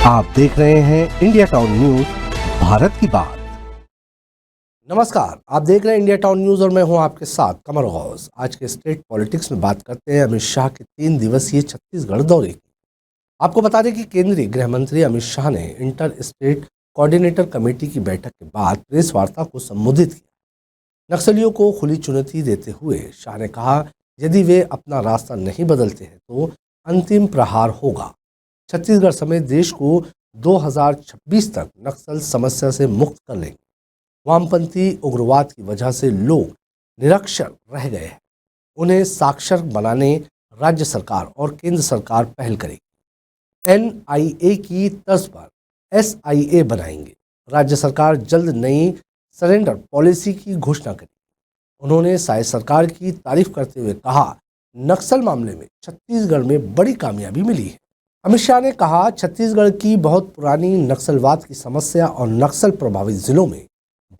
आप देख रहे हैं इंडिया टाउन न्यूज, भारत की बात। नमस्कार, आप देख रहे हैं इंडिया टाउन न्यूज और मैं हूं आपके साथ कमर गौस। आज के स्टेट पॉलिटिक्स में बात करते हैं अमित शाह के 3 दिवसीय छत्तीसगढ़ दौरे की। आपको बता दें कि केंद्रीय गृह मंत्री अमित शाह ने इंटर स्टेट कोऑर्डिनेटर कमेटी की बैठक के बाद प्रेस वार्ता को संबोधित किया। नक्सलियों को खुली चुनौती देते हुए शाह ने कहा, यदि वे अपना रास्ता नहीं बदलते हैं तो अंतिम प्रहार होगा। छत्तीसगढ़ समेत देश को 2026 तक नक्सल समस्या से मुक्त कर लेंगे। वामपंथी उग्रवाद की वजह से लोग निरक्षर रह गए हैं, उन्हें साक्षर बनाने राज्य सरकार और केंद्र सरकार पहल करेगी। NIA की तर्ज पर SIA बनाएंगे। राज्य सरकार जल्द नई सरेंडर पॉलिसी की घोषणा करेगी। उन्होंने साय सरकार की तारीफ करते हुए कहा, नक्सल मामले में छत्तीसगढ़ में बड़ी कामयाबी मिली है। अमित शाह ने कहा, छत्तीसगढ़ की बहुत पुरानी नक्सलवाद की समस्या और नक्सल प्रभावित जिलों में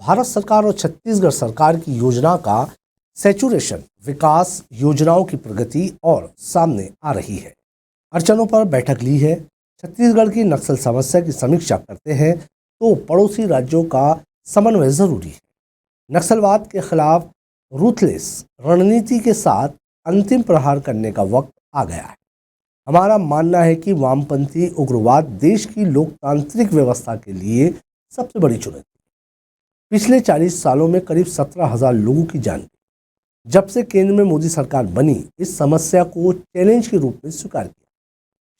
भारत सरकार और छत्तीसगढ़ सरकार की योजना का सैचुरेशन, विकास योजनाओं की प्रगति और सामने आ रही है। अड़चनों पर बैठक ली है। छत्तीसगढ़ की नक्सल समस्या की समीक्षा करते हैं तो पड़ोसी राज्यों का समन्वय जरूरी है। नक्सलवाद के खिलाफ रूथलेस रणनीति के साथ अंतिम प्रहार करने का वक्त आ गया है। हमारा मानना है कि वामपंथी उग्रवाद देश की लोकतांत्रिक व्यवस्था के लिए सबसे बड़ी चुनौती है। पिछले 40 सालों में करीब 17,000 लोगों की जान गई। जब से केंद्र में मोदी सरकार बनी, इस समस्या को चैलेंज के रूप में स्वीकार किया।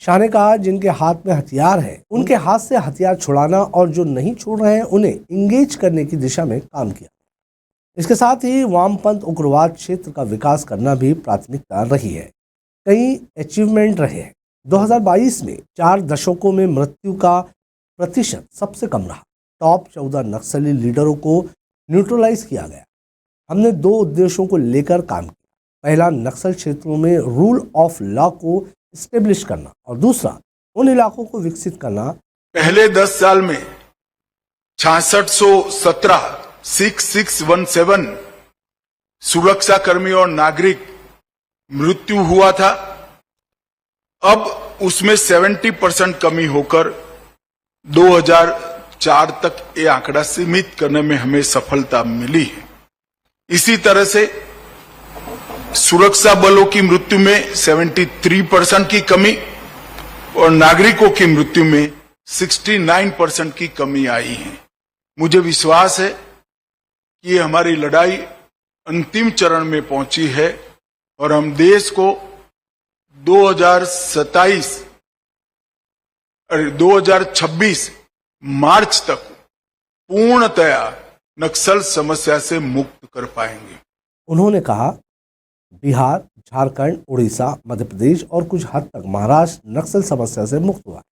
शाह ने कहा, जिनके हाथ में हथियार है उनके हाथ से हथियार छुड़ाना और जो नहीं छोड़ रहे हैं उन्हें इंगेज करने की दिशा में काम किया। इसके साथ ही वामपंथ उग्रवाद क्षेत्र का विकास करना भी प्राथमिकता रही है। कई अचीवमेंट रहे हैं। 2022 में 4 दशकों में मृत्यु का प्रतिशत सबसे कम रहा। टॉप 14 नक्सली लीडरों को न्यूट्रलाइज किया गया। हमने 2 उद्देश्यों को लेकर काम किया। पहला, नक्सल क्षेत्रों में रूल ऑफ लॉ को स्टेब्लिश करना और दूसरा, उन इलाकों को विकसित करना। पहले 10 साल में 6617 6617 सुरक्षा कर्मी और नागरिक मृत्यु हुआ था। अब उसमें 70% कमी होकर 2004 तक ये आंकड़ा सीमित करने में हमें सफलता मिली है। इसी तरह से सुरक्षा बलों की मृत्यु में 73% की कमी और नागरिकों की मृत्यु में 69% की कमी आई है। मुझे विश्वास है कि ये हमारी लड़ाई अंतिम चरण में पहुंची है और हम देश को 2026 मार्च तक पूर्णतया नक्सल समस्या से मुक्त कर पाएंगे। उन्होंने कहा, बिहार, झारखंड, उड़ीसा, मध्य प्रदेश और कुछ हद तक महाराष्ट्र नक्सल समस्या से मुक्त हुआ।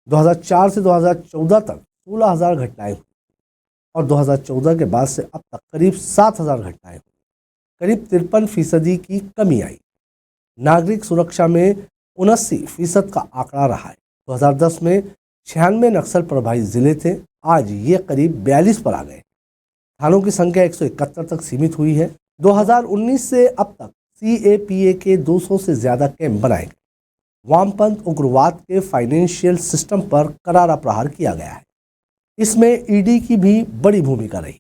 2004 से 2014 तक 16,000 घटनाएं हुई और 2014 के बाद से अब तक करीब 7,000 घटनाएं हुई। करीब 53% की कमी आई। नागरिक सुरक्षा में 79% का आंकड़ा रहा है। 2010 में 96 नक्सल प्रभावित जिले थे, आज ये करीब 42 पर आ गए। थानों की संख्या 171 तक सीमित हुई है। 2019 से अब तक CAPA के 200 से ज्यादा कैंप बनाए गए। वामपंथ उग्रवाद के फाइनेंशियल सिस्टम पर करारा प्रहार किया गया है। इसमें ED की भी बड़ी भूमिका रही।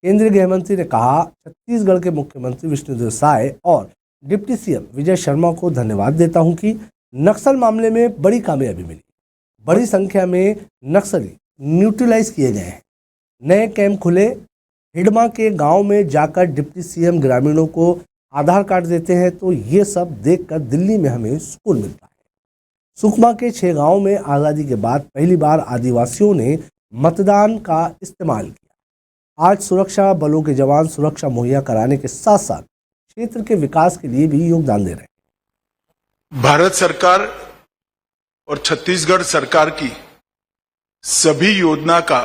केंद्रीय गृह मंत्री ने कहा, छत्तीसगढ़ के मुख्यमंत्री विष्णुदेव साय और डिप्टी CM विजय शर्मा को धन्यवाद देता हूं कि नक्सल मामले में बड़ी कामयाबी मिली। बड़ी संख्या में नक्सली न्यूट्रलाइज किए गए हैं। नए कैंप खुले। हिडमा के गांव में जाकर डिप्टी CM ग्रामीणों को आधार कार्ड देते हैं तो ये सब देखकर दिल्ली में हमें सुकून मिलता है। सुकमा के 6 गाँव में आज़ादी के बाद पहली बार आदिवासियों ने मतदान का इस्तेमाल किया। आज सुरक्षा बलों के जवान सुरक्षा मुहैया कराने के साथ साथ क्षेत्र के विकास के लिए भी योगदान दे रहे हैं। भारत सरकार और छत्तीसगढ़ सरकार की सभी योजना का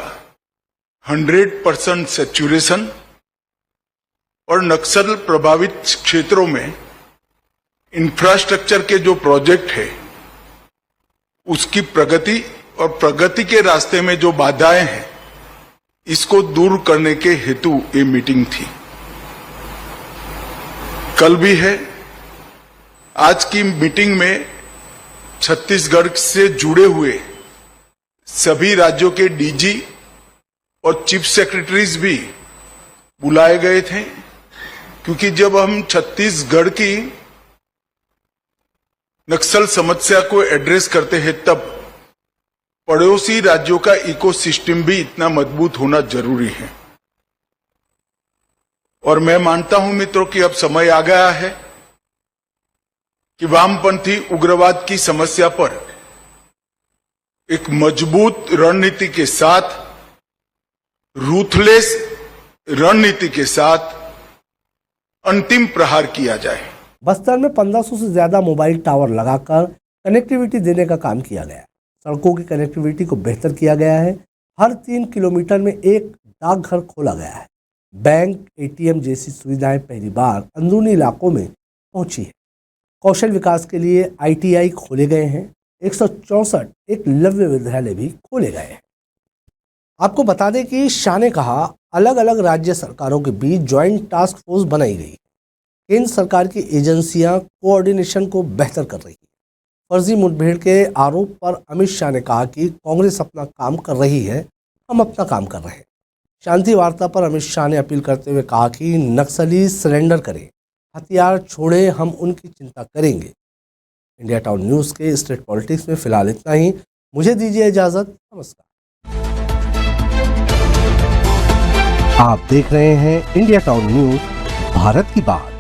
100% सैचुरेशन और नक्सल प्रभावित क्षेत्रों में इंफ्रास्ट्रक्चर के जो प्रोजेक्ट है उसकी प्रगति और प्रगति के रास्ते में जो बाधाएं हैं इसको दूर करने के हेतु ये मीटिंग थी। कल भी है। आज की मीटिंग में छत्तीसगढ़ से जुड़े हुए सभी राज्यों के डीजी और चीफ सेक्रेटरीज भी बुलाए गए थे, क्योंकि जब हम छत्तीसगढ़ की नक्सल समस्या को एड्रेस करते हैं तब पड़ोसी राज्यों का इकोसिस्टम भी इतना मजबूत होना जरूरी है। और मैं मानता हूं मित्रों कि अब समय आ गया है कि वामपंथी उग्रवाद की समस्या पर एक मजबूत रणनीति के साथ, रूथलेस रणनीति के साथ अंतिम प्रहार किया जाए। बस्तर में 1500 से ज्यादा मोबाइल टावर लगाकर कनेक्टिविटी देने का काम किया गया है। सड़कों की कनेक्टिविटी को बेहतर किया गया है। हर 3 किलोमीटर में एक डाकघर खोला गया है। बैंक, एटीएम जैसी सुविधाएं पहली बार अंदरूनी इलाकों में पहुंची है। कौशल विकास के लिए आईटीआई खोले गए हैं। 164 एकलव्य विद्यालय भी खोले गए हैं। आपको बता दें कि शाह ने कहा, अलग अलग राज्य सरकारों के बीच ज्वाइंट टास्क फोर्स बनाई गई। केंद्र सरकार की एजेंसियां कोऑर्डिनेशन को बेहतर कर रही है। फर्जी मुठभेड़ के आरोप पर अमित शाह ने कहा कि कांग्रेस अपना काम कर रही है, हम अपना काम कर रहे हैं। शांति वार्ता पर अमित शाह ने अपील करते हुए कहा कि नक्सली सरेंडर करें, हथियार छोड़े, हम उनकी चिंता करेंगे। इंडिया टाउन न्यूज़ के स्टेट पॉलिटिक्स में फिलहाल इतना ही। मुझे दीजिए इजाजत। नमस्कार। आप देख रहे हैं इंडिया टाउन न्यूज़, भारत की बात।